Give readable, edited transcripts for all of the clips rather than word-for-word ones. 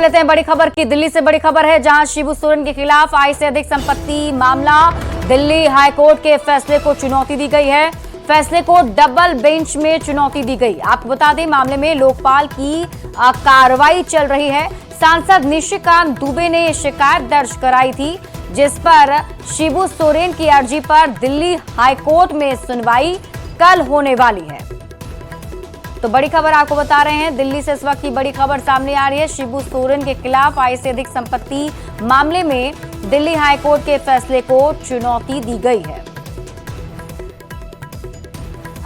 लेते हैं बड़ी खबर की। दिल्ली से बड़ी खबर है, जहां शिबू सोरेन के खिलाफ आय से अधिक संपत्ति मामला, दिल्ली हाईकोर्ट के फैसले को चुनौती दी गई है। फैसले को डबल बेंच में चुनौती दी गई। आपको बता दें, मामले में लोकपाल की कार्रवाई चल रही है। सांसद निशिकांत दुबे ने शिकायत दर्ज कराई थी, जिस पर शिबू सोरेन की अर्जी पर दिल्ली हाईकोर्ट में सुनवाई कल होने वाली है। तो बड़ी खबर आपको बता रहे हैं, दिल्ली से इस वक्त की बड़ी खबर सामने आ रही है। शिबू सोरेन के खिलाफ आय से अधिक संपत्ति मामले में दिल्ली हाईकोर्ट के फैसले को चुनौती दी गई है।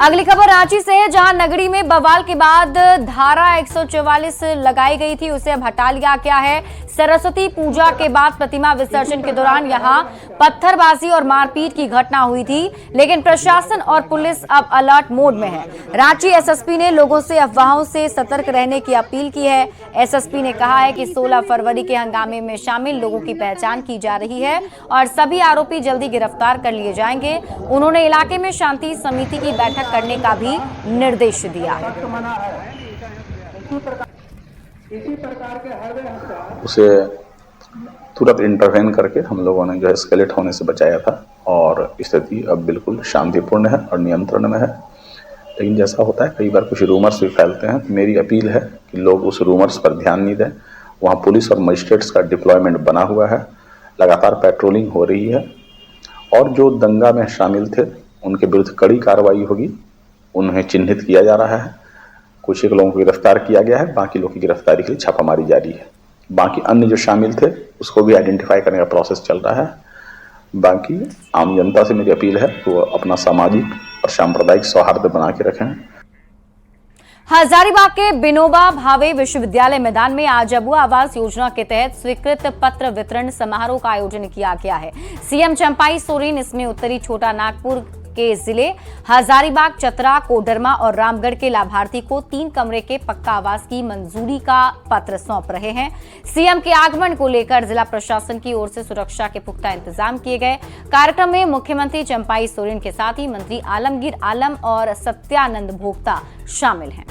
अगली खबर रांची से है, जहां नगरी में बवाल के बाद धारा 144 लगाई गई थी, उसे अब हटा लिया गया है। सरस्वती पूजा के बाद प्रतिमा विसर्जन के दौरान यहां पत्थरबाजी और मारपीट की घटना हुई थी, लेकिन प्रशासन और पुलिस अब अलर्ट मोड में है। रांची एसएसपी ने लोगों से अफवाहों से सतर्क रहने की अपील की है। एसएसपी ने कहा है कि 16 फरवरी के हंगामे में शामिल लोगों की पहचान की जा रही है और सभी आरोपी जल्दी गिरफ्तार कर लिए जाएंगे। उन्होंने इलाके में शांति समिति की बैठक करने का भी निर्देश दिया है। उसे तुरंत इंटरवेन करके हम लोगों ने जो है एस्केलेट होने से बचाया था और स्थिति अब बिल्कुल शांतिपूर्ण है और नियंत्रण में है। लेकिन जैसा होता है, कई बार कुछ रूमर्स भी फैलते हैं, तो मेरी अपील है कि लोग उस रूमर्स पर ध्यान नहीं दें। वहाँ पुलिस और मजिस्ट्रेट्स का डिप्लॉयमेंट बना हुआ है, लगातार पेट्रोलिंग हो रही है और जो दंगा में शामिल थे उनके विरुद्ध कड़ी कार्रवाई होगी। उन्हें चिन्हित किया जा रहा है, कुछ एक लोगों को गिरफ्तार किया गया है, बाकी लोगों की गिरफ्तारी के लिए छापामारी जारी है। बाकी अन्य जो शामिल थे उसको भी आइडेंटिफाई करने का प्रोसेस चल रहा है। बाकी आम जनता से मेरी अपील है कि वो अपना सामाजिक और सांप्रदायिक सौहार्द बना के रखें। हजारीबाग के विनोबा भावे विश्वविद्यालय मैदान में आज अबुआ आवास योजना के तहत स्वीकृत पत्र वितरण समारोह का आयोजन किया गया है। सीएम चंपाई सोरेन इसमें उत्तरी छोटा नागपुर के जिले हजारीबाग, चतरा, कोडरमा और रामगढ़ के लाभार्थी को 3 कमरे के पक्का आवास की मंजूरी का पत्र सौंप रहे हैं। सीएम के आगमन को लेकर जिला प्रशासन की ओर से सुरक्षा के पुख्ता इंतजाम किए गए। कार्यक्रम में मुख्यमंत्री चंपाई सोरेन के साथ ही मंत्री आलमगीर आलम और सत्यानंद भोक्ता शामिल हैं।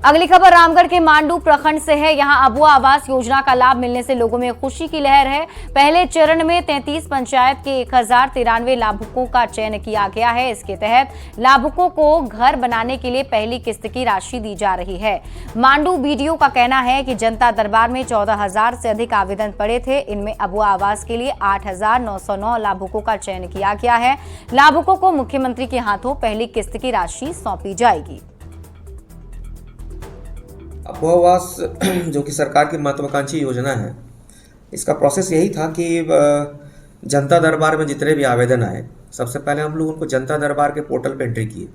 अगली खबर रामगढ़ के मांडू प्रखंड से है। यहां अबुआ आवास योजना का लाभ मिलने से लोगों में खुशी की लहर है। पहले चरण में 33 पंचायत के 1093 लाभुकों का चयन किया गया है। इसके तहत लाभुकों को घर बनाने के लिए पहली किस्त की राशि दी जा रही है। मांडू बीडीओ का कहना है कि जनता दरबार में 14,000 से अधिक आवेदन पड़े थे। इनमें अबुआ आवास के लिए 8,909 लाभुकों का चयन किया गया है। लाभुकों को मुख्यमंत्री के हाथों पहली किस्त की राशि सौंपी जाएगी। अबुआ आवास जो कि सरकार की महत्वाकांक्षी योजना है, इसका प्रोसेस यही था कि जनता दरबार में जितने भी आवेदन आए, सबसे पहले हम लोग उनको जनता दरबार के पोर्टल पे एंट्री किए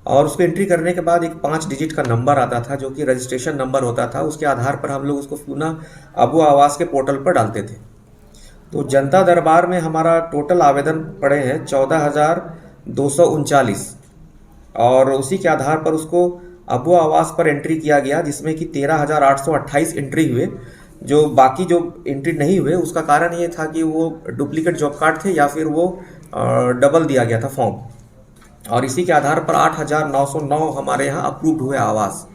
और उसको एंट्री करने के बाद एक 5 डिजिट का नंबर आता था जो कि रजिस्ट्रेशन नंबर होता था। उसके आधार पर हम लोग उसको पुनः अबुआ आवास के पोर्टल पर डालते थे। तो जनता दरबार में हमारा टोटल आवेदन पड़े हैं 14,239 और उसी के आधार पर उसको अबुआ आवास पर एंट्री किया गया, जिसमें कि 13,828 एंट्री हुए। जो बाकी जो एंट्री नहीं हुए उसका कारण ये था कि वो डुप्लीकेट जॉब कार्ड थे या फिर वो डबल दिया गया था फॉर्म, और इसी के आधार पर 8,909 हमारे यहाँ अप्रूव्ड हुए आवास।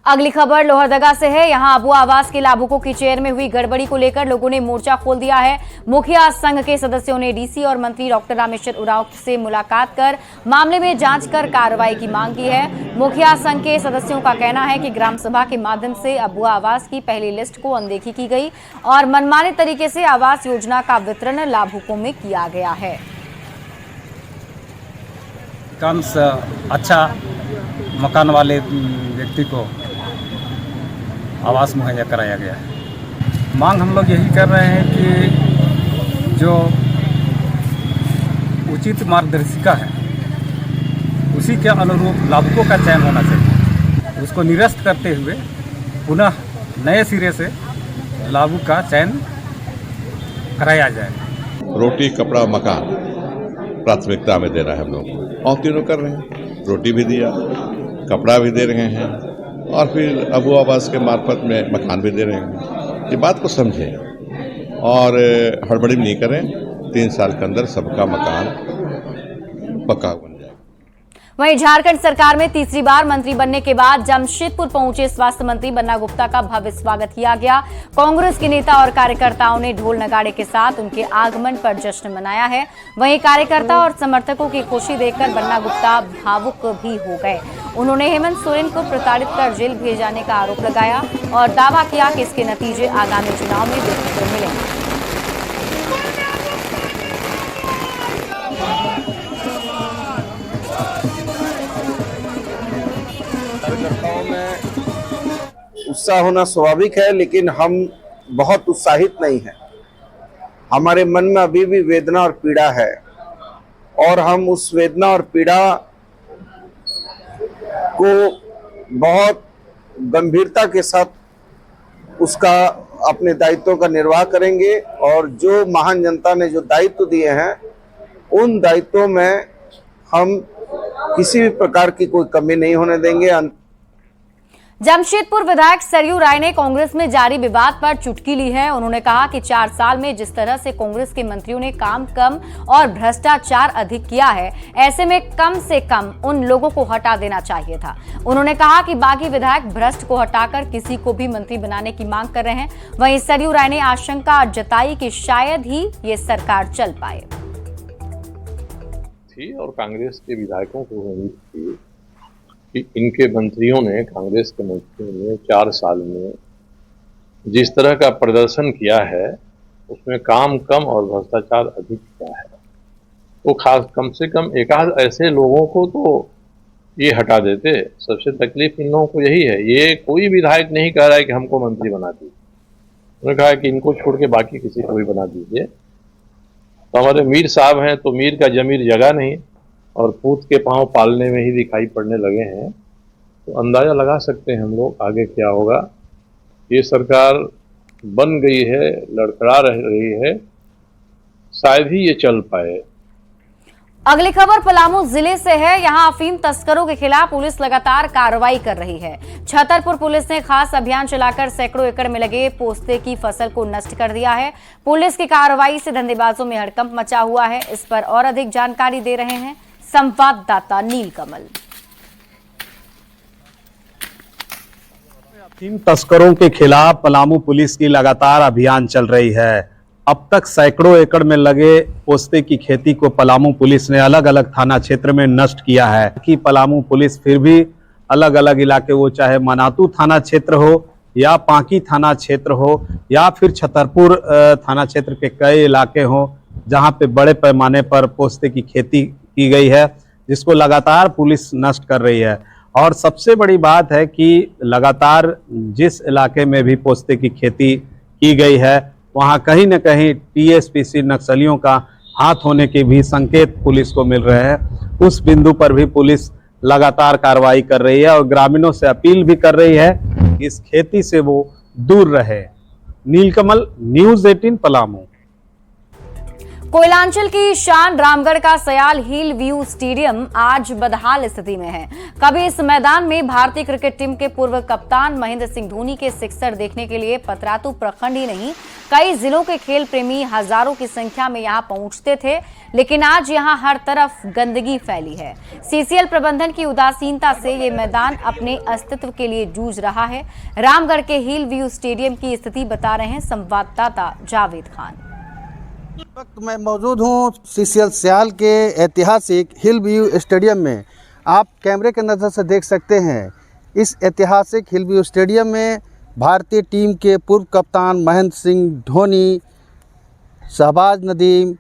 अगली खबर लोहरदगा से है। यहां अबुआ आवास के लाभुकों की चेयर में हुई गड़बड़ी को लेकर लोगों ने मोर्चा खोल दिया है। मुखिया संघ के सदस्यों ने डीसी और मंत्री डॉक्टर रामेश्वर उरांव से मुलाकात कर मामले में जांच कर कार्रवाई की मांग की है। मुखिया संघ के सदस्यों का कहना है कि ग्राम सभा के माध्यम से अबुआ आवास की पहली लिस्ट को अनदेखी की गई और मनमाने तरीके से आवास योजना का वितरण लाभुकों में किया गया है। कम से अच्छा मकान वाले व्यक्ति को आवास मुहैया कराया गया है। मांग हम लोग यही कर रहे हैं कि जो उचित मार्गदर्शिका है उसी के अनुरूप लाभुकों का चयन होना चाहिए। उसको निरस्त करते हुए पुनः नए सिरे से लाभुक का चयन कराया जाए। रोटी, कपड़ा, मकान प्राथमिकता में दे रहा है हम लोग और तीनों कर रहे हैं। रोटी भी दिया, कपड़ा भी दे रहे हैं और फिर अबुआ आवास के मार्फत में मकान भी दे रहे हैं। ये बात को समझें और हड़बड़ी नहीं करें। 3 साल के अंदर सबका मकान पक्का बन जाए। वहीं झारखंड सरकार में तीसरी बार मंत्री बनने के बाद जमशेदपुर पहुंचे स्वास्थ्य मंत्री बन्ना गुप्ता का भव्य स्वागत किया गया। कांग्रेस के नेता और कार्यकर्ताओं ने ढोल नगाड़े के साथ उनके आगमन पर जश्न मनाया है। वहीं कार्यकर्ता और समर्थकों की खुशी देखकर बन्ना गुप्ता भावुक भी हो गए। उन्होंने हेमंत सोरेन को प्रताड़ित कर जेल भेजे जाने का आरोप लगाया और दावा किया कि इसके नतीजे आगामी चुनाव में देखने को मिलेंगे। कार्यकर्ताओं में उत्साह होना स्वाभाविक है, लेकिन हम बहुत उत्साहित नहीं हैं। हमारे मन में अभी भी वेदना और पीड़ा है और हम उस वेदना और पीड़ा को बहुत गंभीरता के साथ उसका अपने दायित्वों का निर्वाह करेंगे और जो महान जनता ने जो दायित्व दिए हैं उन दायित्वों में हम किसी भी प्रकार की कोई कमी नहीं होने देंगे। जमशेदपुर विधायक सरयू राय ने कांग्रेस में जारी विवाद पर चुटकी ली है। उन्होंने कहा कि 4 साल में जिस तरह से कांग्रेस के मंत्रियों ने काम कम और भ्रष्टाचार अधिक किया है, ऐसे में कम से कम उन लोगों को हटा देना चाहिए था। उन्होंने कहा कि बागी विधायक भ्रष्ट को हटाकर किसी को भी मंत्री बनाने की मांग कर रहे हैं। वहीं सरयू राय ने आशंका जताई कि शायद ही ये सरकार चल पाए और कांग्रेस के विधायकों को उम्मीद थी कि इनके मंत्रियों ने, कांग्रेस के मंत्रियों ने 4 साल में जिस तरह का प्रदर्शन किया है उसमें काम कम और भ्रष्टाचार अधिक किया है, तो खास कम से कम एक आध ऐसे लोगों को तो ये हटा देते। सबसे तकलीफ इन लोगों को यही है। ये कोई विधायक नहीं कह रहा है कि हमको मंत्री बना दीजिए, उन्होंने कहा कि इनको छोड़ के बाकी किसी को भी बना दीजिए। तो हमारे मीर साहब हैं तो मीर का जमीर जगह नहीं और पूत के पांव पालने में ही दिखाई पड़ने लगे हैं। तो अंदाजा लगा सकते हैं हम लोग आगे क्या होगा। ये सरकार बन गई है, लड़खड़ा रही है, शायद ही ये चल पाए। अगली खबर पलामू जिले से है। यहां अफीम तस्करों के खिलाफ पुलिस लगातार कार्रवाई कर रही है। छतरपुर पुलिस ने खास अभियान चलाकर सैकड़ों एकड़ में लगे पोस्ते की फसल को नष्ट कर दिया है। पुलिस की कार्रवाई से धंधेबाजों में हड़कंप मचा हुआ है। इस पर और अधिक जानकारी दे रहे हैं संवाददाता नीलकमल। अफीम तस्करों के खिलाफ पलामू पुलिस की लगातार अभियान चल रही है। अब तक सैकड़ों एकड़ में लगे पोस्ते की खेती को पलामू पुलिस ने अलग अलग थाना क्षेत्र में नष्ट किया है कि पलामू पुलिस फिर भी अलग अलग इलाके, वो चाहे मनातू थाना क्षेत्र हो या पांकी थाना क्षेत्र हो या फिर छतरपुर थाना क्षेत्र के कई इलाके हों, जहां पे बड़े पैमाने पर पोस्ते की खेती की गई है, जिसको लगातार पुलिस नष्ट कर रही है। और सबसे बड़ी बात है कि लगातार जिस इलाके में भी पोस्ते की खेती की गई है वहां कहीं न कहीं टीएसपीसी नक्सलियों का हाथ होने के भी संकेत पुलिस को मिल रहे हैं। उस बिंदु पर भी पुलिस लगातार कार्रवाई कर रही है और ग्रामीणों से अपील भी कर रही है कि इस खेती से वो दूर रहे। नीलकमल, न्यूज़ 18 पलामू। कोयलांचल की शान रामगढ़ का सयाल हिल व्यू स्टेडियम आज बदहाल स्थिति में है। कभी इस मैदान में भारतीय क्रिकेट टीम के पूर्व कप्तान महेंद्र सिंह धोनी के सिक्सर देखने के लिए पतरातू प्रखंड ही नहीं, कई जिलों के खेल प्रेमी हजारों की संख्या में यहां पहुंचते थे, लेकिन आज यहां हर तरफ गंदगी फैली है। सीसीएल प्रबंधन की उदासीनता से ये मैदान अपने अस्तित्व के लिए जूझ रहा है। रामगढ़ के हिल व्यू स्टेडियम की स्थिति बता रहे हैं संवाददाता जावेद खान। इस वक्त मैं मौजूद हूँ सीसीएल सयाल के ऐतिहासिक हिल व्यू स्टेडियम में। आप कैमरे के नज़र से देख सकते हैं इस ऐतिहासिक हिल व्यू स्टेडियम में भारतीय टीम के पूर्व कप्तान महेंद्र सिंह धोनी, शहबाज नदीम,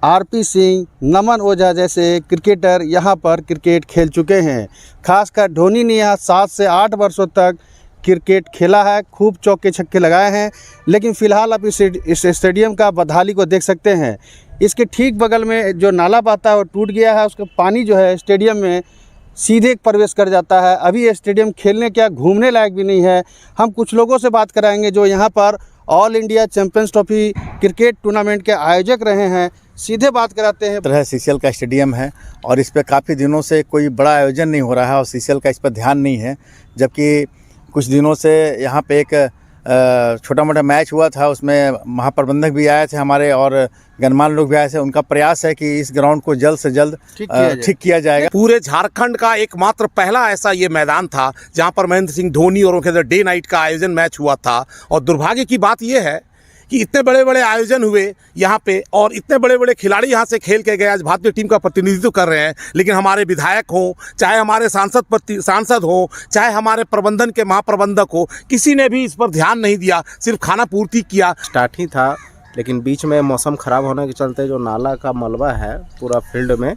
आरपी सिंह, नमन ओझा जैसे क्रिकेटर यहाँ पर क्रिकेट खेल चुके हैं। खासकर धोनी ने यहाँ 7 से 8 वर्षों तक क्रिकेट खेला है, खूब चौके छक्के लगाए हैं। लेकिन फ़िलहाल आप इस स्टेडियम का बदहाली को देख सकते हैं। इसके ठीक बगल में जो नाला बहता है वो टूट गया है, उसका पानी जो है स्टेडियम में सीधे प्रवेश कर जाता है। अभी ये स्टेडियम खेलने क्या घूमने लायक भी नहीं है। हम कुछ लोगों से बात कराएंगे जो यहाँ पर all India champions trophy cricket tournament के आयोजक रहे हैं, सीधे बात कराते हैं। तरह सीसीएल का स्टेडियम है और इस पर काफ़ी दिनों से कोई बड़ा आयोजन नहीं हो रहा है और सीसीएल का इस पर ध्यान नहीं है, जबकि कुछ दिनों से यहाँ पे एक छोटा मोटा मैच हुआ था, उसमें महाप्रबंधक भी आए थे हमारे और गणमान्य लोग भी आए थे। उनका प्रयास है कि इस ग्राउंड को जल्द से जल्द ठीक किया जाएगा। पूरे झारखंड का एकमात्र पहला ऐसा ये मैदान था जहां पर महेंद्र सिंह धोनी और उनके डे नाइट का आयोजन मैच हुआ था। और दुर्भाग्य की बात यह है कि इतने बड़े बड़े आयोजन हुए यहाँ पे और इतने बड़े बड़े खिलाड़ी यहाँ से खेल के गए, आज भारतीय टीम का प्रतिनिधित्व कर रहे हैं, लेकिन हमारे विधायक हों, चाहे हमारे सांसद हों, चाहे हमारे प्रबंधन के महाप्रबंधक हो, किसी ने भी इस पर ध्यान नहीं दिया, सिर्फ खाना पूर्ति किया। स्टार्ट ही था, लेकिन बीच में मौसम ख़राब होने के चलते जो नाला का मलबा है पूरा फील्ड में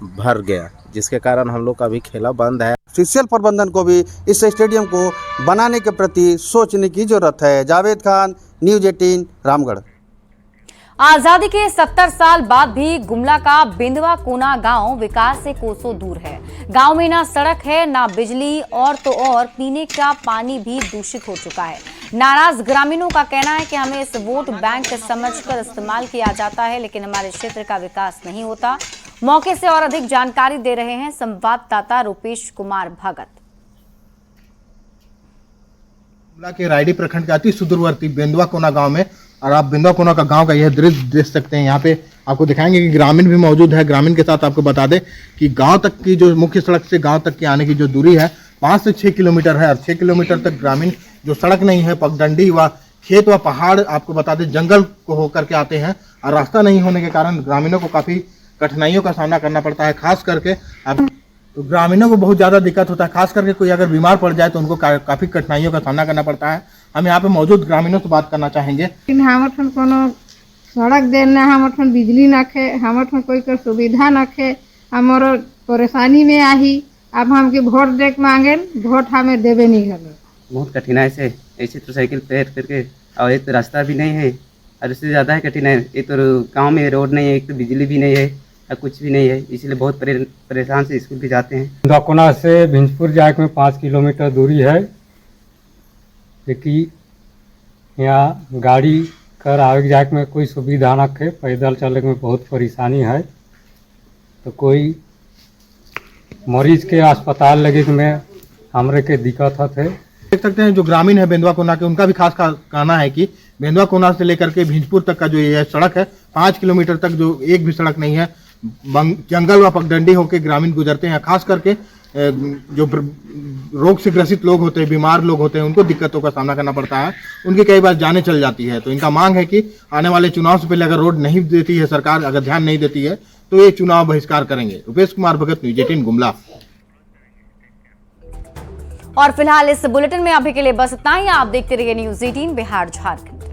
भर गया, जिसके कारण हम लोग का भी खेला बंद है। सीसीएल प्रबंधन को भी इस स्टेडियम को बनाने के प्रति सोचने की जरूरत है। जावेद खान, न्यूज़ 18, रामगढ़। आजादी के 70 साल बाद भी गुमला का बिंदवा कोना गांव विकास से कोसों दूर है। गांव में ना सड़क है, ना बिजली, और तो और पीने का पानी भी दूषित हो चुका है। नाराज ग्रामीणों का कहना है कि हमें इस वोट बैंक समझकर इस्तेमाल किया जाता है, लेकिन हमारे क्षेत्र का विकास नहीं होता। मौके से और अधिक जानकारी दे रहे हैं संवाददाता रुपेश कुमार भगत। गुमला के रायडी प्रखंड के अति सुदूरवर्ती बेंदुआ कोना गांव में, और आप बेंदुआ कोना का गांव का यह दृश्य देख सकते हैं। यहाँ पे आपको दिखाएंगे कि ग्रामीण भी मौजूद है। ग्रामीण के साथ आपको बता दें कि गांव तक की जो मुख्य सड़क से गांव तक की आने की जो दूरी है 5 से 6 किलोमीटर है, और 6 किलोमीटर तक ग्रामीण जो सड़क नहीं है, पगडंडी व खेत व पहाड़ आपको बता दें जंगल को होकर के आते हैं, और रास्ता नहीं होने के कारण ग्रामीणों को काफ़ी कठिनाइयों का सामना करना पड़ता है। खास करके तो ग्रामीणों को बहुत ज़्यादा दिक्कत होता है, खास करके कोई अगर बीमार पड़ जाए तो उनको काफ़ी कठिनाइयों का सामना करना पड़ता है। हम यहाँ पे मौजूद ग्रामीणों से बात करना चाहेंगे। हमारे ठन कोनो सड़क देना, हमारे ठन बिजली न खे, हमारे ठन कोई कर सुविधा न खे, हमारो परेशानी में आही। अब हमके वोट देख मांगे, वोट हमें देवे नहीं कर। बहुत कठिनाई से ऐसे तो साइकिल पैर करके, और एक तो रास्ता भी नहीं है, और उससे ज़्यादा है कठिनाई। एक तो गाँव में रोड नहीं है, एक तो बिजली भी नहीं है, कुछ भी नहीं है, इसलिए बहुत परेशान से स्कूल भी जाते हैं। दकोना से भिंजपुर जाए में 5 किलोमीटर दूरी है, लेकिन यहाँ गाड़ी कर आगे जाए में कोई सुविधा न है, पैदल चले में बहुत परेशानी है। तो कोई मरीज के अस्पताल लगे में हमरे के दिक्कत है। देख सकते हैं जो ग्रामीण है बेंदुआ कोना के, उनका भी खास कहना है कि बेंदुआ कोना से लेकर के भिंजपुर तक का जो ये सड़क है 5 किलोमीटर तक जो एक भी सड़क नहीं है, जंगल व पगडंडी होकर ग्रामीण गुजरते हैं। खास करके जो रोग से ग्रसित लोग होते हैं, बीमार लोग होते हैं, उनको दिक्कतों का सामना करना पड़ता है। उनकी कई बार जानें चल जाती है। तो इनका मांग है कि आने वाले चुनाव से पहले अगर रोड नहीं देती है सरकार, अगर ध्यान नहीं देती है, तो ये चुनाव बहिष्कार करेंगे। रुपेश कुमार भगत, न्यूज़ 18 गुमला। और फिलहाल इस बुलेटिन में अभी के लिए बस इतना ही। आप देखते रहिए न्यूज़ 18 बिहार झारखंड।